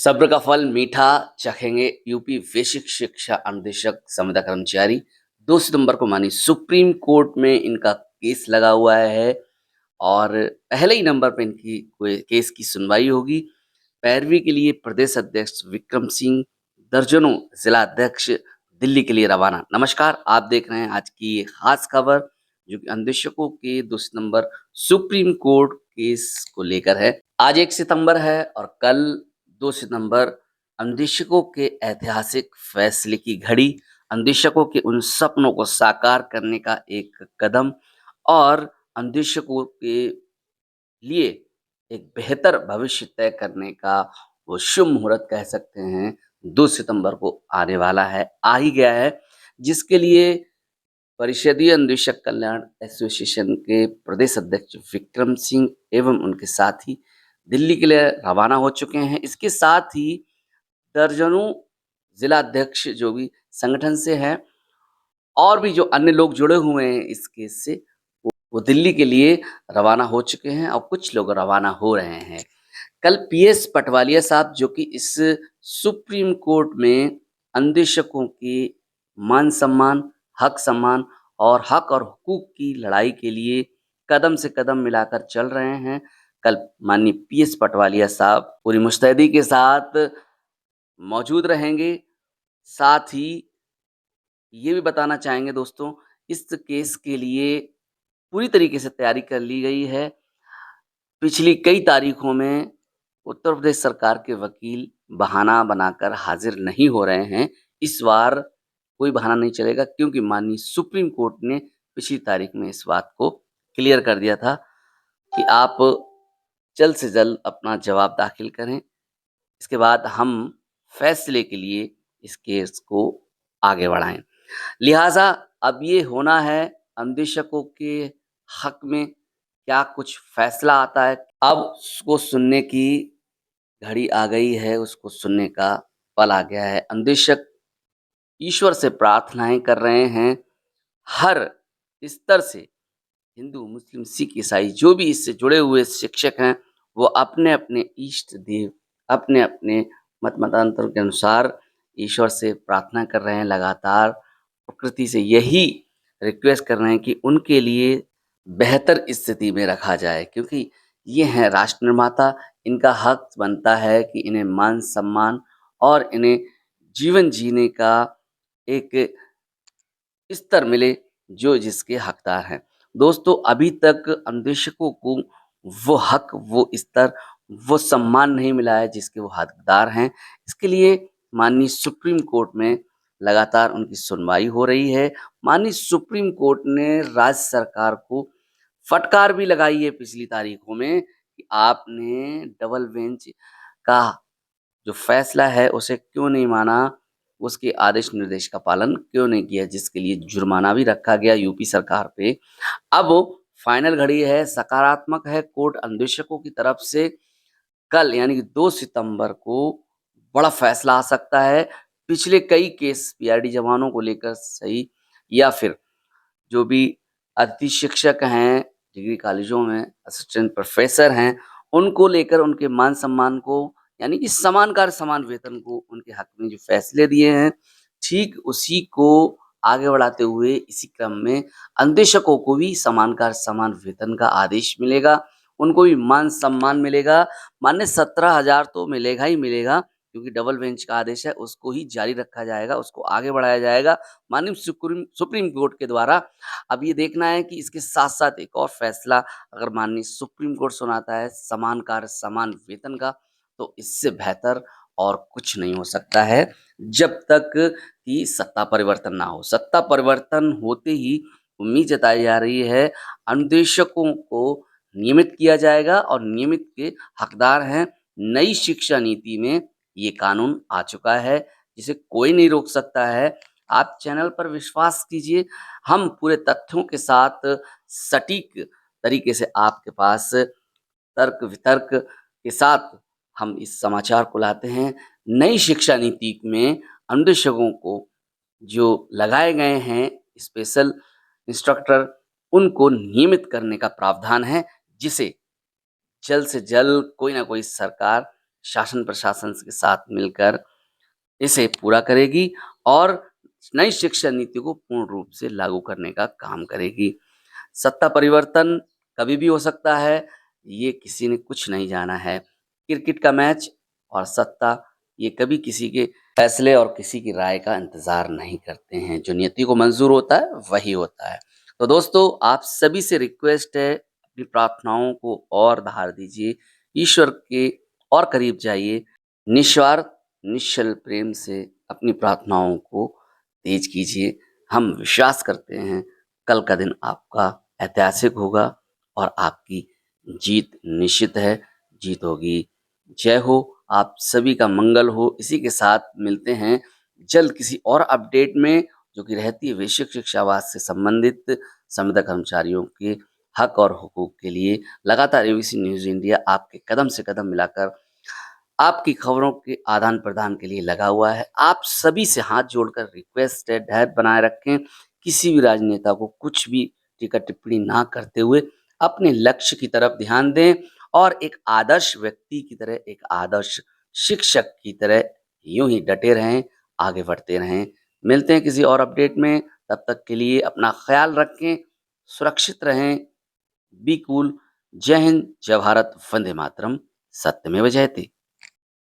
सब्र का फल मीठा चखेंगे यूपी बेसिक शिक्षा अनुदेशक संविदा कर्मचारी। 2 सितंबर को मानी सुप्रीम कोर्ट में इनका केस लगा हुआ है और पहले ही नंबर पे इनकी कोई केस की सुनवाई होगी। पैरवी के लिए प्रदेश अध्यक्ष विक्रम सिंह, दर्जनों जिला अध्यक्ष दिल्ली के लिए रवाना। नमस्कार, आप देख रहे हैं आज की ये खास खबर जो कि अन्वेषकों के 2 सितंबर सुप्रीम कोर्ट केस को लेकर है। आज 1 सितंबर है और कल 2 सितंबर अन्वेषकों के ऐतिहासिक फैसले की घड़ी, अन्वेषकों के उन सपनों को साकार करने का एक कदम और अन्वेषकों के लिए एक बेहतर भविष्य तय करने का वो शुभ मुहूर्त कह सकते हैं, 2 सितंबर को आने वाला है, आ ही गया है, जिसके लिए परिषदीय अन्वेषक कल्याण एसोसिएशन के प्रदेश अध्यक्ष विक्रम सिंह एवं उनके साथी दिल्ली के लिए रवाना हो चुके हैं। इसके साथ ही दर्जनों जिला अध्यक्ष जो भी संगठन से हैं और भी जो अन्य लोग जुड़े हुए हैं इस केस से, वो दिल्ली के लिए रवाना हो चुके हैं और कुछ लोग रवाना हो रहे हैं। कल पीएस पटवालिया साहब जो कि इस सुप्रीम कोर्ट में अन्वेषकों के मान-सम्मान, हक-सम्मान और हक और हुकूक की लड़ाई के लिए कदम से कदम मिलाकर चल रहे हैं। कल माननीय पीएस पटवालिया साहब पूरी मुस्तैदी के साथ मौजूद रहेंगे। साथ ही ये भी बताना चाहेंगे दोस्तों, इस केस के लिए पूरी तरीके से तैयारी कर ली गई है। पिछली कई तारीखों में उत्तर प्रदेश सरकार के वकील बहाना बनाकर हाज़िर नहीं हो रहे हैं। इस बार कोई बहाना नहीं चलेगा क्योंकि माननीय सुप्रीम कोर्ट ने पिछली तारीख में इस बात को क्लियर कर दिया था कि आप जल्द से जल्द अपना जवाब दाखिल करें। इसके बाद हम फैसले के लिए इस केस को आगे बढ़ाएँ। लिहाज़ा अब ये होना है अन्वेषकों के हक में क्या कुछ फैसला आता है। अब उसको सुनने की घड़ी आ गई है, उसको सुनने का पल आ गया है। अन्वेषक ईश्वर से प्रार्थनाएँ कर रहे हैं, हर स्तर से हिंदू, मुस्लिम, सिख, ईसाई जो भी इससे जुड़े हुए शिक्षक हैं, वो अपने-अपने इष्ट देव, अपने-अपने मत मतांतर के अनुसार ईश्वर से प्रार्थना कर रहे हैं लगातार। प्रकृति से यही रिक्वेस्ट कर रहे हैं कि उनके लिए बेहतर स्थिति में रखा जाए क्योंकि ये हैं राष्ट्र निर्माता, इनका हक बनता है कि इन्हें मान-सम्मान और इन्हें जीवन जीने का एक स्तर मिले जो जिसके हकदार हैं। दोस्तों अभी तक अन्वेषकों को वो हक, वो स्तर, वो सम्मान नहीं मिला है जिसके वो हकदार हैं। इसके लिए माननीय सुप्रीम कोर्ट में लगातार उनकी सुनवाई हो रही है। माननीय सुप्रीम कोर्ट ने राज्य सरकार को फटकार भी लगाई है पिछली तारीखों में कि आपने डबल बेंच का जो फैसला है उसे क्यों नहीं माना, उसके आदेश निर्देश का पालन क्यों नहीं किया जिसके लिए जुर्माना भी रखा गया यूपी सरकार पे। अब फाइनल घड़ी है, सकारात्मक है, कोर्ट अन्वेषकों की तरफ से कल यानी कि 2 सितंबर को बड़ा फैसला आ सकता है। पिछले कई केस पीआरडी जवानों को लेकर सही या फिर जो भी अतिथि शिक्षक हैं, डिग्री कॉलेजों में असिस्टेंट प्रोफ़ेसर हैं, उनको लेकर उनके मान-सम्मान को यानी कि समान कार्य समान वेतन को उनके हक में जो फैसले दिए हैं, ठीक उसी को आगे बढ़ाते हुए इसी क्रम में अन्वेषकों को भी समान कार्य समान वेतन का आदेश मिलेगा, उनको भी मान-सम्मान मिलेगा। मानिए 17,000 तो मिलेगा ही मिलेगा क्योंकि डबल बेंच का आदेश है, उसको ही जारी रखा जाएगा, उसको आगे बढ़ाया जाएगा। माननीय सुप्रीम कोर्ट के द्वारा अब ये देखना है कि इसके साथ-साथ एक और फैसला अगर माननीय सुप्रीम कोर्ट सुनाता है समान कार्य समान वेतन का, तो इससे बेहतर और कुछ नहीं हो सकता है, जब तक कि सत्ता परिवर्तन ना हो। सत्ता परिवर्तन होते ही उम्मीद जताई जा रही है अन्वेषकों को नियमित किया जाएगा और नियमित के हकदार हैं। नई शिक्षा नीति में ये कानून आ चुका है, जिसे कोई नहीं रोक सकता है। आप चैनल पर विश्वास कीजिए, हम पूरे तथ्यों के साथ सटीक तरीके से आपके पास तर्क-वितर्क के साथ हम इस समाचार को लाते हैं। नई शिक्षा नीति में अन्वेषकों को जो लगाए गए हैं स्पेशल इंस्ट्रक्टर, उनको नियमित करने का प्रावधान है, जिसे जल्द से जल्द कोई ना कोई सरकार शासन प्रशासन के साथ मिलकर इसे पूरा करेगी और नई शिक्षा नीति को पूर्ण रूप से लागू करने का काम करेगी। सत्ता परिवर्तन कभी भी हो सकता है, ये किसी ने कुछ नहीं जाना है। क्रिकेट का मैच और सत्ता ये कभी किसी के फैसले और किसी की राय का इंतज़ार नहीं करते हैं। जो नियति को मंज़ूर होता है, वही होता है। तो दोस्तों, आप सभी से रिक्वेस्ट है, अपनी प्रार्थनाओं को और धार दीजिए, ईश्वर के और करीब जाइए। निस्वार्थ, निश्चल प्रेम से अपनी प्रार्थनाओं को तेज कीजिए। हम विश्वास करते हैं, कल का दिन आपका ऐतिहासिक होगा और आपकी जीत निश्चित है, जीत होगी। जय हो, आप सभी का मंगल हो। इसी के साथ मिलते हैं जल्द किसी और अपडेट में, जो कि रहती है वैश्विक शिक्षावाद से संबंधित संविदा कर्मचारियों के हक और हुकूक के लिए। लगातार एबीसी न्यूज़ इंडिया आपके कदम से कदम मिलाकर आपकी खबरों के आदान-प्रदान के लिए लगा हुआ है। आप सभी से हाथ जोड़कर रिक्वेस्ट है, धैर्य बनाए रखें। किसी भी राजनेता को कुछ भी टीका-टिप्पणी ना करते हुए अपने लक्ष्य की तरफ ध्यान दें और एक आदर्श व्यक्ति की तरह, एक आदर्श शिक्षक की तरह यूँ ही डटे रहें, आगे बढ़ते रहें। मिलते हैं किसी और अपडेट में, तब तक के लिए अपना ख़्याल रखें, सुरक्षित रहें, बी कूल। जय हिंद, जय भारत, वंदे मातरम, सत्यमेव जयते।